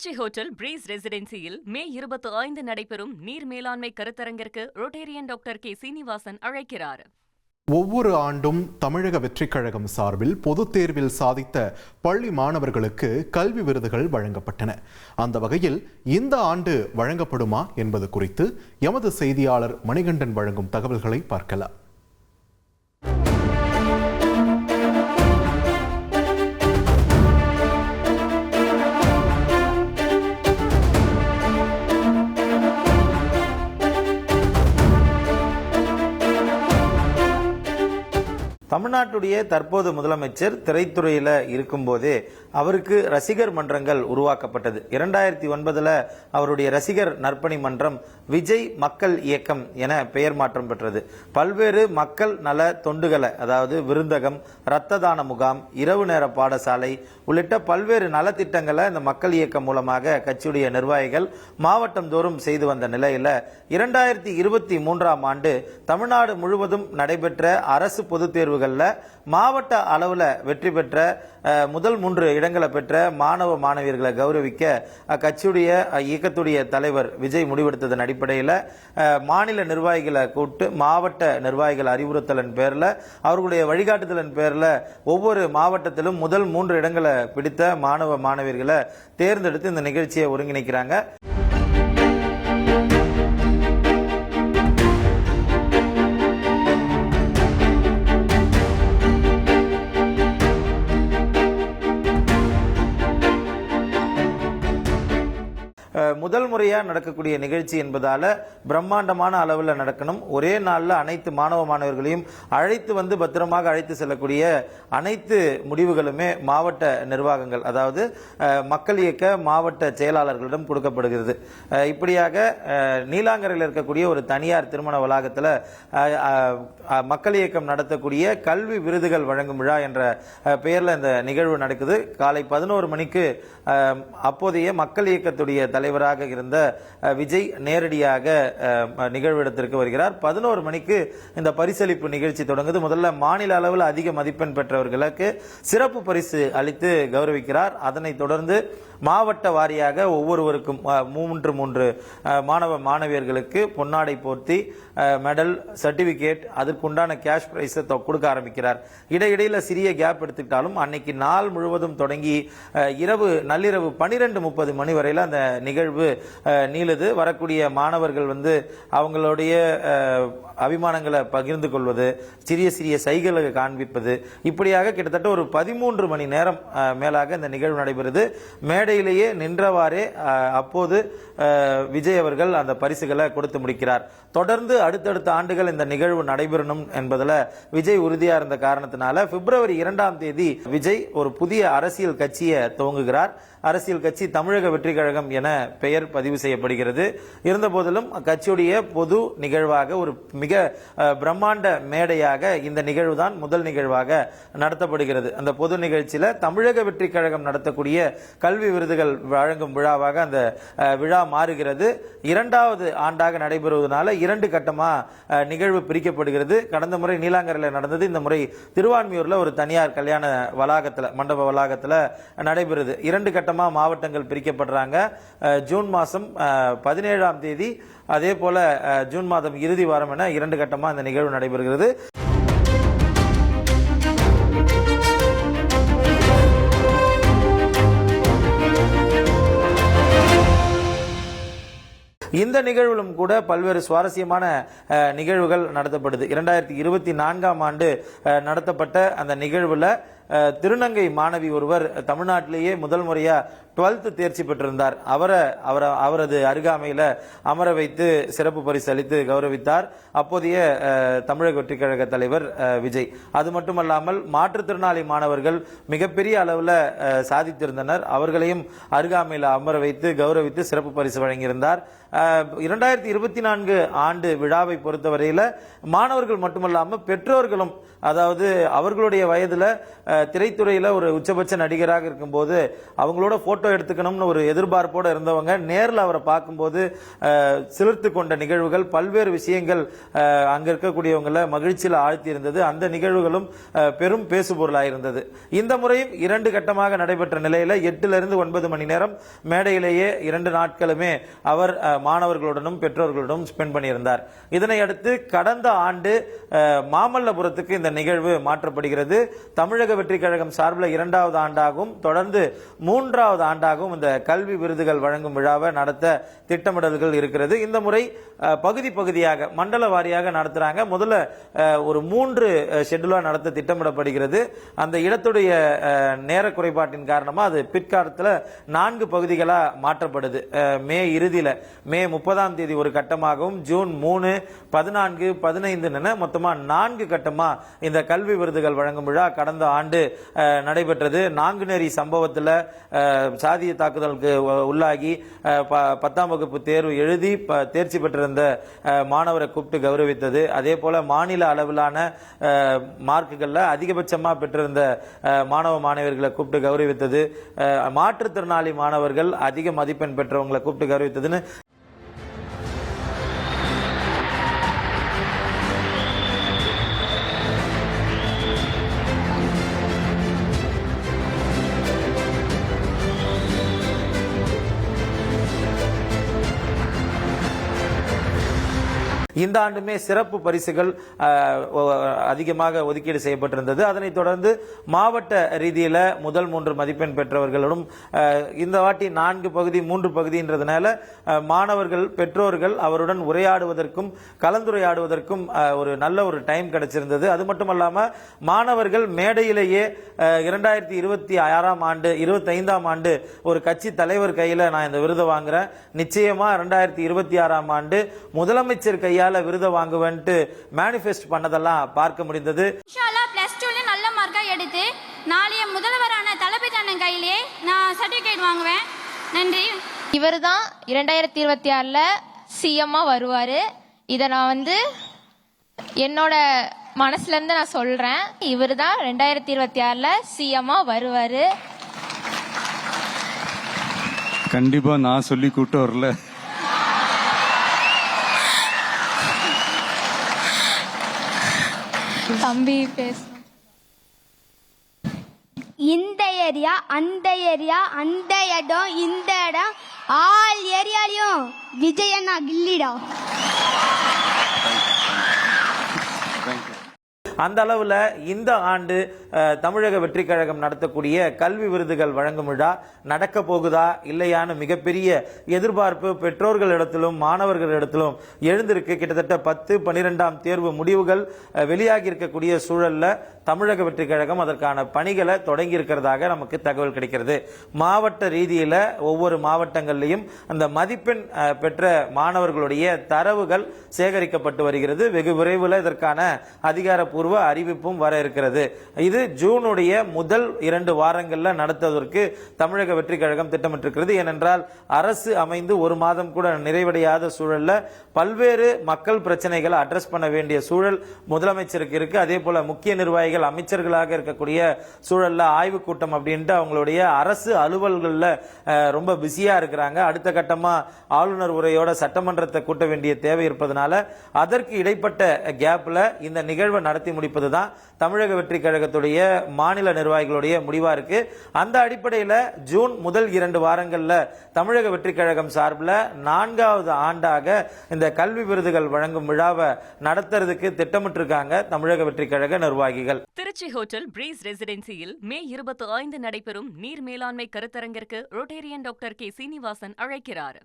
Trichy hotel breeze ரெசிடென்சியில் மே 25 நடைபெறும் நீர் மேலாண்மை கருத்தரங்கிற்கு ரோட்டேரியன் டாக்டர் கே சீனிவாசன் அழைக்கிறார். ஒவ்வொரு ஆண்டும் தமிழக வெற்றிக் கழகம் சார்பில் பொதுத் தேர்வில் சாதித்த பள்ளி மாணவர்களுக்கு கல்வி விருதுகள் வழங்கப்பட்டன. அந்த வகையில் இந்த ஆண்டு வழங்கப்படுமா என்பது குறித்து எமது செய்தியாளர் மணிகண்டன் வழங்கும் தகவல்களை பார்க்கலாம். தமிழ்நாட்டுடைய தற்போது முதலமைச்சர் திரைத்துறையில் இருக்கும்போதே அவருக்கு ரசிகர் மன்றங்கள் உருவாக்கப்பட்டது. 2009 அவருடைய ரசிகர் நற்பணி மன்றம் விஜய் மக்கள் இயக்கம் என பெயர் மாற்றம் பெற்றது. பல்வேறு மக்கள் நல தொண்டுகளை, அதாவது விருந்தகம், இரத்த தான முகாம், இரவு நேர பாடசாலை உள்ளிட்ட பல்வேறு நலத்திட்டங்களை இந்த மக்கள் இயக்கம் மூலமாக கட்சியுடைய நிர்வாகிகள் மாவட்டம் தோறும் செய்து வந்த நிலையில 2023ஆம் ஆண்டு தமிழ்நாடு முழுவதும் நடைபெற்ற அரசு பொதுத் தேர்வுகளில் மாவட்ட அளவில் வெற்றி பெற்ற முதல் 3 இடங்களை பெற்ற மாணவ மாணவியர்களை கௌரவிக்க கட்சியுடைய இயக்கத்துடைய தலைவர் விஜய் முடிவெடுத்ததன் அடிப்படையில் மாநில நிர்வாகிகளை கூட்டு மாவட்ட நிர்வாகிகள் அறிவுறுத்தலின் பேரில் அவர்களுடைய வழிகாட்டுதலின் பேரில் ஒவ்வொரு மாவட்டத்திலும் முதல் 3 இடங்களை பிடித்த மாணவ மாணவியர்களை தேர்ந்தெடுத்து இந்த நிகழ்ச்சியை ஒருங்கிணைக்கிறாங்க. முதல் முறையாக நடக்கக்கூடிய நிகழ்ச்சி என்பதால பிரம்மாண்டமான அளவில் நடக்கணும். ஒரே நாளில் அனைத்து மாணவ மாணவர்களையும் அழைத்து வந்து பத்திரமாக அழைத்து செல்லக்கூடிய அனைத்து முடிவுகளுமே மாவட்ட நிர்வாகங்கள், அதாவது மக்கள் இயக்க மாவட்ட செயலாளர்களிடம் கொடுக்கப்படுகிறது. இப்படியாக நீலாங்கரையில் இருக்கக்கூடிய ஒரு தனியார் திருமண வளாகத்தில் மக்கள் இயக்கம் நடத்தக்கூடிய கல்வி விருதுகள் வழங்கும் விழா என்ற பெயரில் இந்த நிகழ்வு நடக்குது. காலை 11 மணிக்கு அப்போதைய மக்கள் இயக்கத்துடைய தலைவராக இருந்த விஜய் நேரடியாக நிகழ்விடத்திற்கு வருகிறார். 11 மணிக்கு இந்த பரிசளிப்பு நிகழ்ச்சி தொடங்குது. முதல்ல மாநில அளவில் அதிக மதிப்பெண் பெற்றவர்களுக்கு சிறப்பு பரிசு அளித்து கௌரவிக்கிறார். அதனைத் தொடர்ந்து மாவட்ட வாரியாக ஒவ்வொருவருக்கும் 3 மாணவ மாணவியர்களுக்கு பொன்னாடை போர்த்தி மெடல், சர்டிபிகேட், அதற்குண்டான கேஷ் பிரைஸை கொடுக்க ஆரம்பிக்கிறார். இடையிடையில் சிறிய கேப் எடுத்துக்கிட்டாலும் அன்னைக்கு நாள் முழுவதும் தொடங்கி நள்ளிரவு 12:30 மணி வரையில் அந்த நிகழ்வு நீளுது. வரக்கூடிய மாணவர்கள் அவங்களுடைய அபிமானங்களை பகிர்ந்து கொள்வது, சிறிய சிறிய சைகளை காண்பிப்பது, இப்படியாக கிட்டத்தட்ட ஒரு 13 மணி நேரம் மேலாக இந்த நிகழ்வு நடைபெறுது. மேடையிலேயே நின்றவாறே அப்போது விஜய் அவர்கள் அந்த பரிசுகளை கொடுத்து முடிக்கிறார். தொடர்ந்து அடுத்தடுத்த ஆண்டுகள் இந்த நிகழ்வு நடைபெறணும் என்பதில் விஜய் உறுதியா இருந்த காரணத்தினால பிப்ரவரி 2ஆம் தேதி விஜய் ஒரு புதிய அரசியல் கட்சியை துவங்குகிறார். அரசியல் கட்சி தமிழக வெற்றி கழகம் என பெயர் பதிவு செய்யப்படுகிறது. இருந்த போதிலும் கட்சியுடைய பொது நிகழ்வாக ஒரு மிக பிரம்மாண்ட மேடையாக இந்த நிகழ்வு தான் முதல் நிகழ்வாக நடத்தப்படுகிறது. அந்த பொது நிகழ்ச்சியில் தமிழக வெற்றி கழகம் நடத்தக்கூடிய கல்வி விருதுகள் வழங்கும் விழாவாக அந்த விழா மாறுகிறது. 2வது ஆண்டாக நடைபெறுவதனால 2 கட்டமா நிகழ்வு பிரிக்கப்படுகிறது. கடந்த முறை நீலாங்கரையில் நடந்தது, இந்த முறை திருவான்மியூர்ல ஒரு தனியார் கல்யாண வளாகத்தில், மண்டப வளாகத்தில் நடைபெறுது. 2 கட்டமா மாவட்டங்கள் பிரிக்கப்படுறாங்க. ஜூன் மாதம் 17ஆம் தேதி, அதே போல ஜூன் மாதம் இறுதி வாரம் என 2 கட்டமா இந்த நிகழ்வு நடைபெறுகிறது. இந்த நிகழ்விலும் கூட பல்வேறு சுவாரஸ்யமான நிகழ்வுகள் நடத்தப்படுது. 2024ஆம் ஆண்டு நடத்தப்பட்ட அந்த நிகழ்வுல திருநங்கை மாணவி ஒருவர் தமிழ்நாட்டிலேயே முதல் முறையா 12th தேர்ச்சி பெற்றிருந்தார். அவரது அருகாமையில் அமர வைத்து சிறப்பு பரிசு அளித்து கௌரவித்தார் அப்போதைய தமிழக வெற்றி கழக தலைவர் விஜய். அது மட்டுமல்லாமல் மாற்றுத்திறனாளி மாணவர்கள் மிகப்பெரிய அளவில் சாதித்திருந்தனர். அவர்களையும் அருகாமையில் அமர வைத்து கௌரவித்து சிறப்பு பரிசு வழங்கியிருந்தார். 2024 ஆண்டு விழாவை பொறுத்தவரையில் மாணவர்கள் மட்டுமல்லாமல் பெற்றோர்களும், அதாவது அவர்களுடைய வயதில் திரைத்துறையில் ஒரு உச்சபட்ச நடிகராக இருக்கும்போது அவங்களோட போட்டோ எடுத்துக்கணும்னு ஒரு எதிர்பார்ப்போடு இருந்தவங்க நேரில் அவரை பார்க்கும்போது சிலிர்த்து கொண்ட நிகழ்வுகள், பல்வேறு விஷயங்கள் அங்க இருக்கக்கூடியவங்களை மகிழ்ச்சியில் ஆழ்த்தி இருந்தது. அந்த நிகழ்வுகளும் பெரும் பேசுபொருளாக இருந்தது. இந்த முறையும் 2 கட்டமாக நடைபெற்ற நிலையில 8 to 9 மணி நேரம் மேடையிலேயே 2 நாட்களுமே அவர் மாணவர்களுடனும் பெற்றோர்களுடனும் ஸ்பெண்ட் பண்ணியிருந்தார். இதனை அடுத்து கடந்த ஆண்டு மாமல்லபுரத்துக்கு இந்த நிகழ்வு மாற்றப்படுகிறது. தமிழக வெற்றி கழகம் சார்பில் 2வது ஆண்டாகவும் தொடர்ந்து 3வது ஆண்டாகவும் இந்த கல்வி விருதுகள் வழங்கும் விழாவை நடத்த திட்டமிடல்கள் இருக்கிறது. இந்த முறை பகுதி பகுதியாக மண்டல வாரியாக நடத்துறாங்க. முதல்ல ஒரு 3 ஷெட்யூலா நடத்த திட்டமிடப்படுகிறது. அந்த இடத்துடைய நேர குறைபாட்டின் காரணமா அது பிற்காலத்தில் 4 பகுதிகளா மாற்றப்படுது. மே இறுதியில மே 30ஆம் தேதி ஒரு கட்டமாகவும் ஜூன் 3, 14, 15 மொத்தமா 4 கட்டமா இந்த கல்வி விருதுகள் வழங்கும் விழா கடந்த ஆண்டு நடைபெற்றது. நாங்குநேரி சம்பவத்தில் சாதிய தாக்குதலுக்கு உள்ளாகி 10ஆம் வகுப்பு தேர்வு எழுதி தேர்ச்சி பெற்றிருந்த மாணவரை கூப்பிட்டு கௌரவித்தது. அதே போல மாநில அளவிலான மார்க்குகள்ல அதிகபட்சமா பெற்றிருந்த மாணவ மாணவர்களை கூப்பிட்டு கௌரவித்தது. மாற்றுத்திறனாளி மாணவர்கள் அதிக மதிப்பெண் பெற்றவங்களை கூப்பிட்டு கௌரவித்ததுன்னு இந்த ஆண்டுமே சிறப்பு பரிசுகள் அதிகமாக ஒதுக்கீடு செய்யப்பட்டிருந்தது. அதனைத் தொடர்ந்து மாவட்ட ரீதியில முதல் 3 மதிப்பெண் பெற்றவர்களும் இந்த வாட்டி 4 பகுதி 3 பகுதின்றதுனால மாணவர்கள் பெற்றோர்கள் அவருடன் உரையாடுவதற்கும் கலந்துரையாடுவதற்கும் ஒரு நல்ல ஒரு டைம் கிடைச்சிருந்தது. அது மட்டுமல்லாம மாணவர்கள் மேடையிலேயே 2026ஆம் ஆண்டு 25ஆம் ஆண்டு ஒரு கட்சி தலைவர் கையில நான் இந்த விருதை வாங்குறேன், நிச்சயமா 2026ஆம் ஆண்டு முதலமைச்சர் கையால விருதை வாங்குவேன்ட்டு மேனிஃபெஸ்ட் பண்ணதெல்லாம் பார்க்க முடிந்தது. பிளஸ் 2ல நல்ல மார்க்கா எடுத்து நாளைய முதல்வரான தளபதி அண்ணன் கையிலே நான் சர்டிபிகேட் வாங்குவேன். நன்றி. இவர் தான் 2026ல சிஎம்மா வருவாரு. இதை நான் என்னோட மனசுல இருந்து நான் சொல்றேன். இவர் தான் 2026ல சிஎம்மா வருவாரு. கண்டிப்பா நான் சொல்லி கூட்டு வரல. தம்பி பேச இந்த ஏரியா அந்த ஏரியா அந்த இடம் இந்த இடம் ஆல் ஏரியாலையும் விஜயண்ணா கில்லிடா. அந்த அளவுல இந்த ஆண்டு தமிழக வெற்றி கழகம் நடத்தக்கூடிய கல்வி விருதுகள் வழங்கும் விழா நடக்க போகுதா இல்லையான்னு மிகப்பெரிய எதிர்பார்ப்பு பெற்றோர்களிடத்திலும் மாணவர்களிடத்திலும் எழுந்திருக்கு. கிட்டத்தட்ட 10, 12ஆம் தேர்வு முடிவுகள் வெளியாகி இருக்கக்கூடிய சூழல்ல தமிழக வெற்றி கழகம் அதற்கான பணிகளை தொடங்கி இருக்கிறதாக நமக்கு தகவல் கிடைக்கிறது. மாவட்ட ரீதியில ஒவ்வொரு மாவட்டங்களிலும் அந்த மதிப்பெண் பெற்ற மாணவர்களுடைய தரவுகள் சேகரிக்கப்பட்டு வருகிறது. வெகு விரைவில் இதற்கான அதிகாரப்பூர்வ அறிவிப்பும் வர இருக்கிறது. இது ஜூனுடைய முதல் 2 வாரங்கள்ல நடத்துவதற்கு தமிழக வெற்றி கழகம் திட்டமிட்டிருக்கிறது. ஏனென்றால் அரசு அமைந்து 1 மாதம் கூட நிறைவடையாத சூழல்ல பல்வேறு மக்கள் பிரச்சனைகளை அட்ரஸ் பண்ண வேண்டிய சூழல் முதலமைச்சருக்கு இருக்கு. அதே போல முக்கிய நிர்வாகிகள் அமைச்சர்களாக இருக்கக்கூடிய சூழல்ல ஆய்வு கூட்டம் அப்படின்ட்டு அவங்களுடைய அரசு அலுவல்கள்ல ரொம்ப பிஸியா இருக்கிறாங்க. அடுத்த கட்டமா ஆளுநர் உரையோட சட்டமன்றத்தை கூட்ட வேண்டிய தேவை இருப்பதனால அதற்கு இடைப்பட்ட கேப்ல இந்த நிகழ்வை நடத்தி முடிப்பதுதான் தமிழக வெற்றி கழகத்துடைய மாநில நிர்வாகிகளுடைய முடிவா இருக்கு. அந்த அடிப்படையில் ஜூன் முதல் 2 வாரங்கள்ல தமிழக வெற்றி கழகம் சார்பில் 4வது ஆண்டாக இந்த கல்வி விருதுகள் வழங்கும் விழாவை நடத்துறதுக்கு திட்டமிட்டிருக்காங்க தமிழக வெற்றி கழக நிர்வாகிகள். திருச்சி ஹோட்டல் பிரீஸ் ரெசிடென்சியில் மே 25 நடைபெறும் நீர் மேலாண்மை கருத்தரங்கிற்கு ரொட்டேரியன் டாக்டர் கே. சீனிவாசன் அழைக்கிறார்.